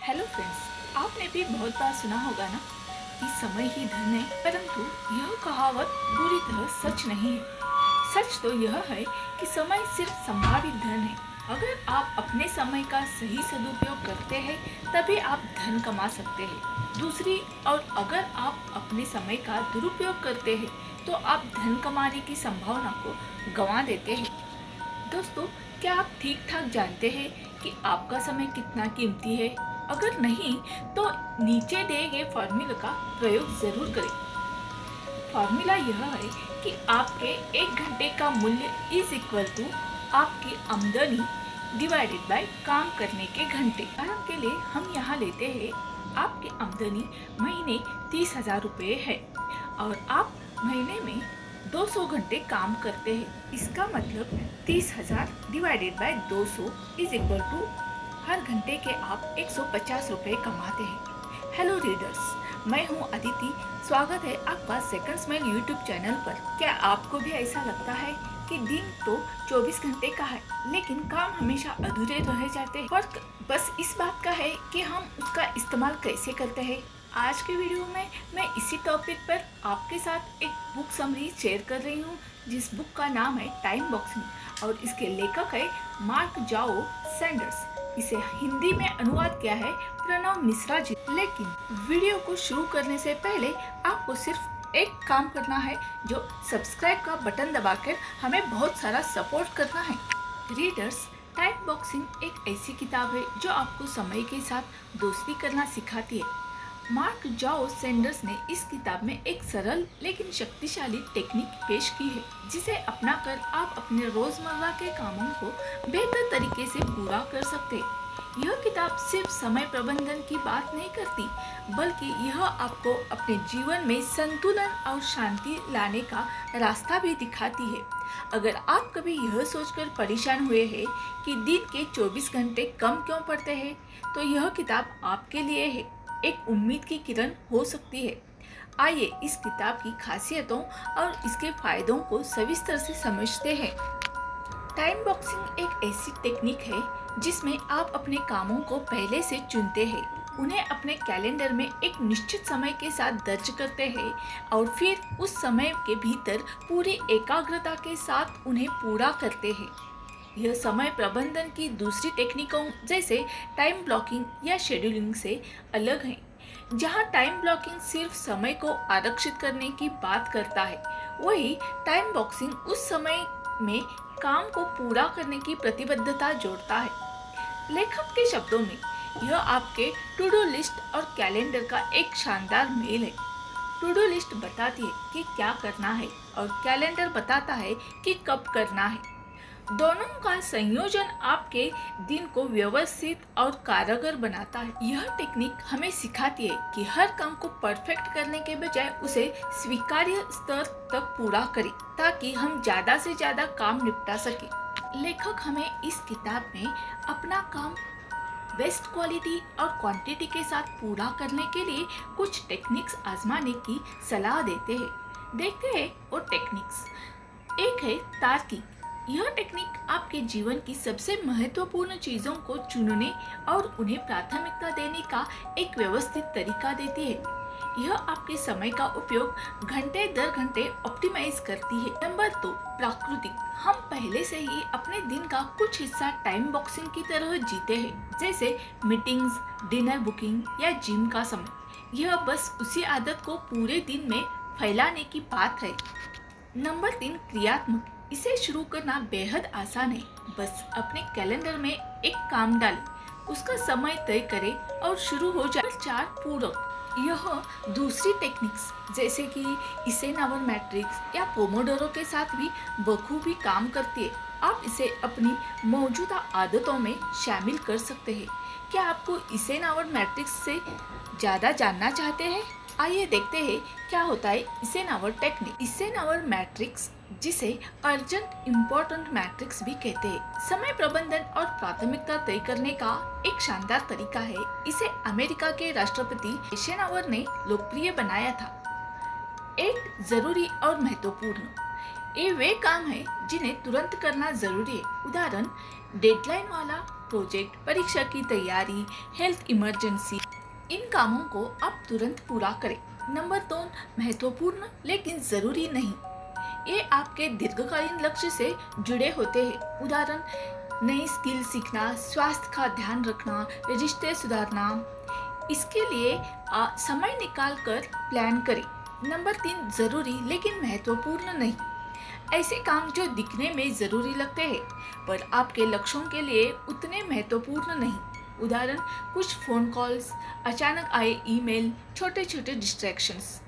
Hello friends, आपने भी बहुत बार सुना होगा ना कि समय ही धन है, परंतु यह कहावत पूरी तरह सच नहीं है। सच तो यह है कि समय सिर्फ संभावित धन है। अगर आप अपने समय का सही सदुपयोग करते हैं तभी आप धन कमा सकते हैं। दूसरी और अगर आप अपने समय का दुरुपयोग करते हैं तो आप धन कमाने की संभावना को गंवा देते हैं। दोस्तों, क्या आप ठीक ठाक जानते हैं कि आपका समय कितना कीमती है? अगर नहीं तो नीचे दिए गए फॉर्मूला का प्रयोग जरूर करें। फॉर्मूला यह है कि आपके 1 घंटे का मूल्य इज इक्वल टू आपकी आमदनी डिवाइडेड बाय काम करने के घंटे। उदाहरण के लिए हम यहाँ लेते हैं आपकी आमदनी महीने 30,000 रुपये है और आप महीने में 200 घंटे काम करते हैं। इसका मतलब 30,000 divided by 200 is equal to हर घंटे के आप 150 रुपये कमाते हैं। हेलो रीडर्स, मैं हूं अदिति। स्वागत है आपका सेकंड स्माइल यूट्यूब चैनल पर। क्या आपको भी ऐसा लगता है कि दिन तो 24 घंटे का है लेकिन काम हमेशा अधूरे रह जाते हैं? फर्क बस इस बात का है कि हम उसका इस्तेमाल कैसे करते हैं। आज के वीडियो में मैं इसी टॉपिक पर आपके साथ एक बुक समरी शेयर कर रही हूँ, जिस बुक का नाम है टाइम बॉक्सिंग और इसके लेखक है मार्क जाओ सैंडर्स। इसे हिंदी में अनुवाद किया है प्रणव मिश्रा जी। लेकिन वीडियो को शुरू करने से पहले आपको सिर्फ एक काम करना है, जो सब्सक्राइब का बटन दबाकर हमें बहुत सारा सपोर्ट करना है। रीडर्स, टाइम बॉक्सिंग एक ऐसी किताब है जो आपको समय के साथ दोस्ती करना सिखाती है। मार्क जाओ सैंडर्स ने इस किताब में एक सरल लेकिन शक्तिशाली टेक्निक पेश की है, जिसे अपनाकर आप अपने रोजमर्रा के कामों को बेहतर तरीके से पूरा कर सकते हैं। यह किताब सिर्फ समय प्रबंधन की बात नहीं करती, बल्कि यह आपको अपने जीवन में संतुलन और शांति लाने का रास्ता भी दिखाती है। अगर आप कभी यह सोचकर परेशान हुए हैं कि दिन के 24 घंटे कम क्यों पड़ते हैं, तो यह किताब आपके लिए है। एक उम्मीद की किरण हो सकती है। आइए इस किताब की खासियतों और इसके फायदों को सविस्तर से समझते हैं। टाइम बॉक्सिंग एक ऐसी टेक्निक है जिसमें आप अपने कामों को पहले से चुनते हैं, उन्हें अपने कैलेंडर में एक निश्चित समय के साथ दर्ज करते हैं और फिर उस समय के भीतर पूरी एकाग्रता के साथ उन्हें पूरा करते हैं। यह समय प्रबंधन की दूसरी टेक्निकों जैसे टाइम ब्लॉकिंग या शेड्यूलिंग से अलग है, जहां टाइम ब्लॉकिंग सिर्फ समय को आरक्षित करने की बात करता है, वही टाइम बॉक्सिंग उस समय में काम को पूरा करने की प्रतिबद्धता जोड़ता है। लेखक के शब्दों में यह आपके टू डू लिस्ट और कैलेंडर का एक शानदार मेल है। टू डू लिस्ट बताती है कि क्या करना है और कैलेंडर बताता है कि कब करना है। दोनों का संयोजन आपके दिन को व्यवस्थित और कारगर बनाता है। यह टेक्निक हमें सिखाती है कि हर काम को परफेक्ट करने के बजाय उसे स्वीकार्य स्तर तक पूरा करें, ताकि हम ज्यादा से ज्यादा काम निपटा सके। लेखक हमें इस किताब में अपना काम बेस्ट क्वालिटी और क्वांटिटी के साथ पूरा करने के लिए कुछ टेक्निक्स आजमाने की सलाह देते हैं। देखते हैं वो टेक्निक्स। एक है तार्किक। यह टेक्निक आपके जीवन की सबसे महत्वपूर्ण चीजों को चुनने और उन्हें प्राथमिकता देने का एक व्यवस्थित तरीका देती है। यह आपके समय का उपयोग घंटे दर घंटे ऑप्टिमाइज करती है। नंबर 2, प्राकृतिक। हम पहले से ही अपने दिन का कुछ हिस्सा टाइम बॉक्सिंग की तरह जीते हैं, जैसे मीटिंग्स, डिनर बुकिंग या जिम का समय। यह बस उसी आदत को पूरे दिन में फैलाने की बात है। नंबर 3, क्रियात्मक। इसे शुरू करना बेहद आसान है। बस अपने कैलेंडर में एक काम डालें, उसका समय तय करें और शुरू हो जाए। 4, पूरक। यह दूसरी टेक्निक्स जैसे कि इसेनावर मैट्रिक्स या पोमोडोरो के साथ भी बखूबी काम करती है। आप इसे अपनी मौजूदा आदतों में शामिल कर सकते हैं। क्या आपको इसेनावर मैट्रिक्स से ज्यादा जानना चाहते हैं? आइए देखते हैं क्या होता है इसेनावर टेक्निक। इसेनावर मैट्रिक्स, जिसे अर्जेंट इम्पोर्टेंट मैट्रिक्स भी कहते हैं, समय प्रबंधन और प्राथमिकता तय करने का एक शानदार तरीका है। इसे अमेरिका के राष्ट्रपति एशेनावर ने लोकप्रिय बनाया था। एक, जरूरी और महत्वपूर्ण। ये वे काम है जिन्हें तुरंत करना जरूरी है। उदाहरण, डेडलाइन वाला प्रोजेक्ट, परीक्षा की तैयारी, हेल्थ इमरजेंसी, इन कामों को आप तुरंत पूरा करें। नंबर 2, महत्वपूर्ण लेकिन ज़रूरी नहीं। ये आपके दीर्घकालीन लक्ष्य से जुड़े होते हैं। उदाहरण, नई स्किल सीखना, स्वास्थ्य का ध्यान रखना, रिश्ते सुधारना। इसके लिए समय निकाल कर प्लान करें। नंबर 3, ज़रूरी लेकिन महत्वपूर्ण नहीं। ऐसे काम जो दिखने में ज़रूरी लगते हैं पर आपके लक्ष्यों के लिए उतने महत्वपूर्ण नहीं। उदाहरण, कुछ फ़ोन कॉल्स, अचानक आए ईमेल, छोटे छोटे डिस्ट्रैक्शंस।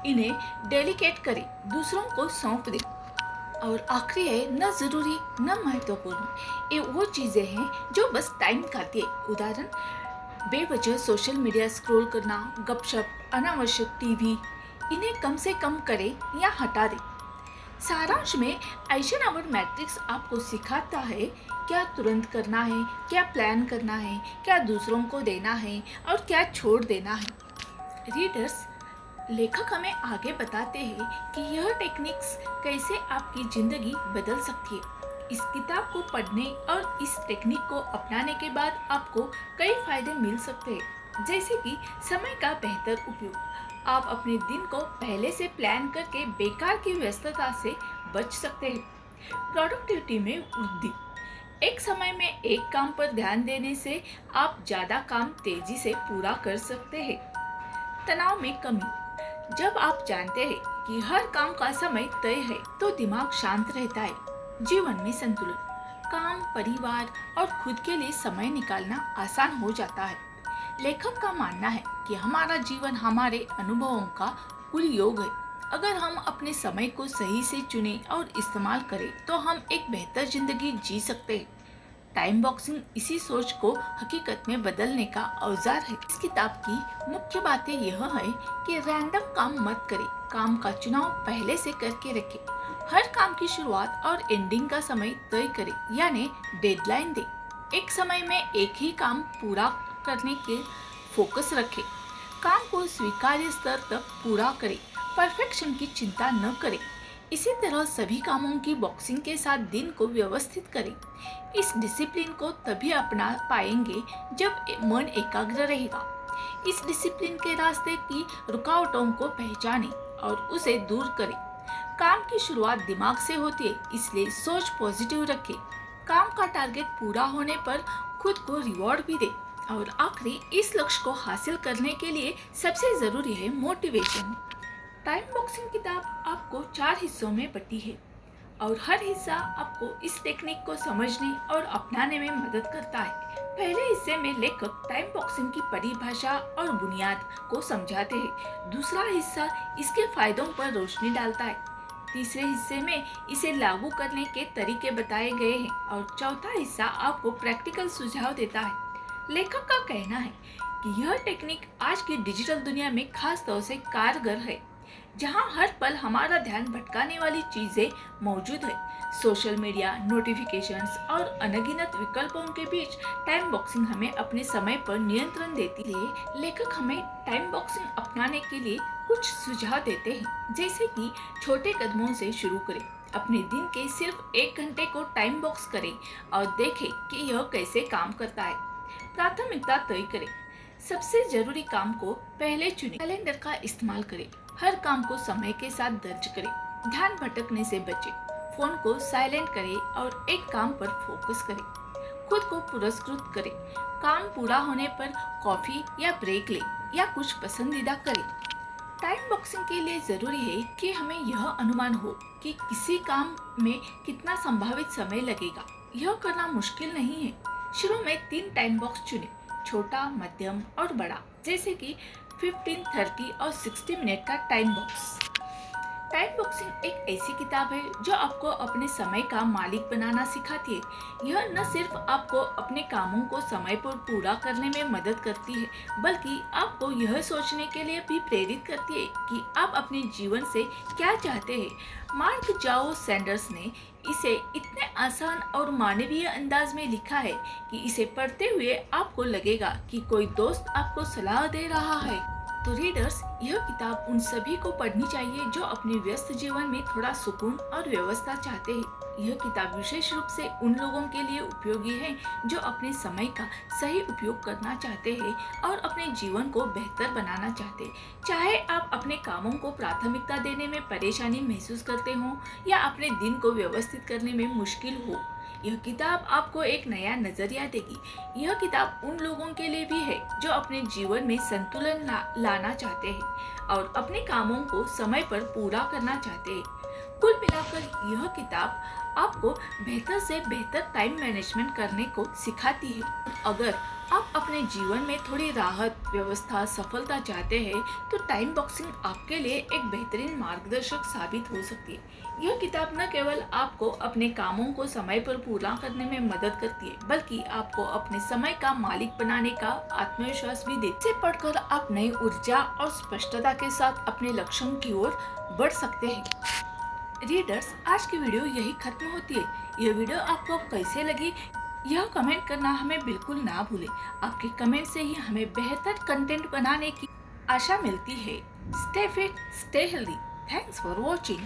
इन्हें डेलीकेट करें, दूसरों को सौंप दें। और आखिरी है, न ज़रूरी न महत्वपूर्ण। ये वो चीज़ें हैं जो बस टाइम खाती है। उदाहरण, बेवजह सोशल मीडिया स्क्रॉल करना, गपशप, अनावश्यक टीवी। इन्हें कम से कम करें या हटा दें। सारांश में आइजनहावर मैट्रिक्स आपको सिखाता है क्या तुरंत करना है, क्या प्लान करना है, क्या दूसरों को देना है और क्या छोड़ देना है। रीडर्स, लेखक हमें आगे बताते हैं कि यह टेक्निक्स कैसे आपकी ज़िंदगी बदल सकती है। इस किताब को पढ़ने और इस टेक्निक को अपनाने के बाद आपको कई फायदे मिल सकते हैं, जैसे कि समय का बेहतर उपयोग। आप अपने दिन को पहले से प्लान करके बेकार की व्यस्तता से बच सकते हैं। प्रोडक्टिविटी में वृद्धि। एक समय में एक काम पर ध्यान देने से आप ज़्यादा काम तेजी से पूरा कर सकते हैं। तनाव में कमी। जब आप जानते हैं कि हर काम का समय तय है तो दिमाग शांत रहता है। जीवन में संतुलन। काम, परिवार और खुद के लिए समय निकालना आसान हो जाता है। लेखक का मानना है कि हमारा जीवन हमारे अनुभवों का कुल योग है। अगर हम अपने समय को सही से चुनें और इस्तेमाल करें तो हम एक बेहतर जिंदगी जी सकते हैं। टाइम बॉक्सिंग इसी सोच को हकीकत में बदलने का औजार है। इस किताब की मुख्य बातें यह है कि रैंडम काम मत करें, काम का चुनाव पहले से करके रखें। हर काम की शुरुआत और एंडिंग का समय तय करें, यानी डेडलाइन दें। एक समय में एक ही काम पूरा करने के फोकस रखें। काम को स्वीकार्य स्तर तक पूरा करें, परफेक्शन की चिंता न करें। इसी तरह सभी कामों की बॉक्सिंग के साथ दिन को व्यवस्थित करें। इस डिसिप्लिन को तभी अपना पाएंगे जब मन एकाग्र रहेगा। इस डिसिप्लिन के रास्ते की रुकावटों को पहचानें और उसे दूर करें। काम की शुरुआत दिमाग से होती है, इसलिए सोच पॉजिटिव रखें। काम का टारगेट पूरा होने पर खुद को रिवॉर्ड भी दें। और आखिरी, इस लक्ष्य को हासिल करने के लिए सबसे जरूरी है मोटिवेशन। टाइम बॉक्सिंग किताब आपको 4 हिस्सों में बटी है और हर हिस्सा आपको इस टेक्निक को समझने और अपनाने में मदद करता है। पहले हिस्से में लेखक टाइम बॉक्सिंग की परिभाषा और बुनियाद को समझाते हैं। दूसरा हिस्सा इसके फायदों पर रोशनी डालता है। तीसरे हिस्से में इसे लागू करने के तरीके बताए गए हैं और चौथा हिस्सा आपको प्रैक्टिकल सुझाव देता है। लेखक का कहना है कि यह टेक्निक आज की डिजिटल दुनिया में खास तौर से कारगर है, जहां हर पल हमारा ध्यान भटकाने वाली चीजें मौजूद है। सोशल मीडिया, नोटिफिकेशंस और अनगिनत विकल्पों के बीच टाइम बॉक्सिंग हमें अपने समय पर नियंत्रण देती है। लेखक हमें टाइम बॉक्सिंग अपनाने के लिए कुछ सुझाव देते हैं, जैसे कि छोटे कदमों से शुरू करें। अपने दिन के सिर्फ 1 घंटे को टाइम बॉक्स करें और देखें कि यह कैसे काम करता है। प्राथमिकता तय करें। सबसे जरूरी काम को पहले चुनें। कैलेंडर का इस्तेमाल करें। हर काम को समय के साथ दर्ज करें। ध्यान भटकने से बचें। फोन को साइलेंट करें और एक काम पर फोकस करें। खुद को पुरस्कृत करें। काम पूरा होने पर कॉफी या ब्रेक लें या कुछ पसंदीदा करें। टाइम बॉक्सिंग के लिए जरूरी है कि हमें यह अनुमान हो कि किसी काम में कितना संभावित समय लगेगा। यह करना मुश्किल नहीं है। शुरू में 3 टाइम बॉक्स चुनें, छोटा, मध्यम और बड़ा, जैसे कि 15, 30 और 60 मिनट का टाइम बॉक्स। टाइम बॉक्सिंग एक ऐसी किताब है जो आपको अपने समय का मालिक बनाना सिखाती है। यह न सिर्फ आपको अपने कामों को समय पर पूरा करने में मदद करती है, बल्कि आपको यह सोचने के लिए भी प्रेरित करती है कि आप अपने जीवन से क्या चाहते हैं। मार्क जाओ सैंडर्स ने इसे इतने आसान और मानवीय अंदाज में लिखा है कि इसे पढ़ते हुए आपको लगेगा कि कोई दोस्त आपको सलाह दे रहा है। तो रीडर्स, यह किताब उन सभी को पढ़नी चाहिए जो अपने व्यस्त जीवन में थोड़ा सुकून और व्यवस्था चाहते हैं। यह किताब विशेष रूप से उन लोगों के लिए उपयोगी है जो अपने समय का सही उपयोग करना चाहते हैं और अपने जीवन को बेहतर बनाना चाहते हैं। चाहे आप अपने कामों को प्राथमिकता देने में परेशानी महसूस करते हो या अपने दिन को व्यवस्थित करने में मुश्किल हो, यह किताब आपको एक नया नजरिया देगी। यह किताब उन लोगों के लिए भी है जो अपने जीवन में संतुलन लाना चाहते हैं और अपने कामों को समय पर पूरा करना चाहते हैं। कुल मिलाकर यह किताब आपको बेहतर से बेहतर टाइम मैनेजमेंट करने को सिखाती है। अगर आप अपने जीवन में थोड़ी राहत, व्यवस्था, सफलता चाहते हैं तो टाइम बॉक्सिंग आपके लिए एक बेहतरीन मार्गदर्शक साबित हो सकती है। यह किताब न केवल आपको अपने कामों को समय पर पूरा करने में मदद करती है, बल्कि आपको अपने समय का मालिक बनाने का आत्मविश्वास भी देती है। इसे पढ़कर आप नई ऊर्जा और स्पष्टता के साथ अपने लक्ष्यों की ओर बढ़ सकते हैं। रीडर्स, आज की वीडियो यही खत्म होती है। यह वीडियो आपको कैसे लगी, यह कमेंट करना हमें बिल्कुल ना भूलें। आपके कमेंट से ही हमें बेहतर कंटेंट बनाने की आशा मिलती है। Stay fit, stay healthy. Thanks for watching.